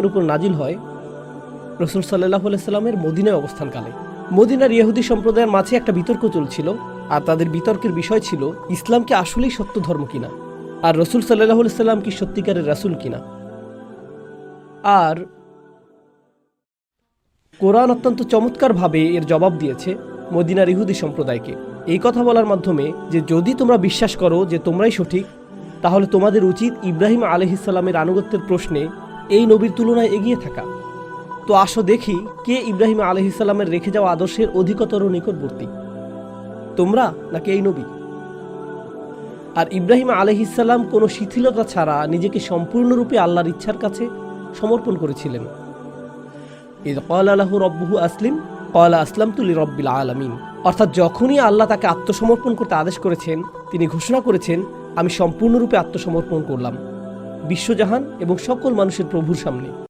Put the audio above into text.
উপর নাজিল হয় রাসূল সাল্লাল্লাহু আলাইহি সাল্লামের মদিনায় অবস্থানকালে। মদিনার ইহুদি সম্প্রদায়ের মাঝে একটা বিতর্ক চলছিল, আর তাদের বিতর্কের বিষয় ছিল ইসলাম কি আসলেই সত্য ধর্ম কিনা, আর রাসূল সাল্লাল্লাহু আলাইহি সাল্লাম কি সত্যিকারের রাসূল কিনা। আর কোরআন অত্যন্ত চমৎকারভাবে এর জবাব দিয়েছে মদিনার ইহুদি সম্প্রদায়কে এই কথা বলার মাধ্যমে যে যদি তোমরা বিশ্বাস করো যে তোমরাই সঠিক, তাহলে তোমাদের উচিত ইব্রাহিম আলাইহিস সালামের আনুগত্যের প্রশ্নে এই নবীর তুলনায় এগিয়ে থাকা। তো আসো দেখি কে ইব্রাহিম আলাইহিস সালামের রেখে যাওয়া আদর্শের অধিকতর নিকটবর্তী, তোমরা নাকি এই নবী। আর ইব্রাহিম আলাইহিস সালাম কোনো শিথিলতা ছাড়া নিজেকে সম্পূর্ণরূপে আল্লাহর ইচ্ছার কাছে সমর্পণ করেছিলেন। ইয ক্বালা লাহু রাব্বুহু আসলিম ক্বালা আসলামতু লিরাব্বিল আলামিন, অর্থাৎ যখনই আল্লাহ তাকে আত্মসমর্পণ করতে আদেশ করেছেন, তিনি ঘোষণা করেছেন আমি সম্পূর্ণরূপে আত্মসমর্পণ করলাম বিশ্বজাহান এবং সকল মানুষের প্রভুর সামনে।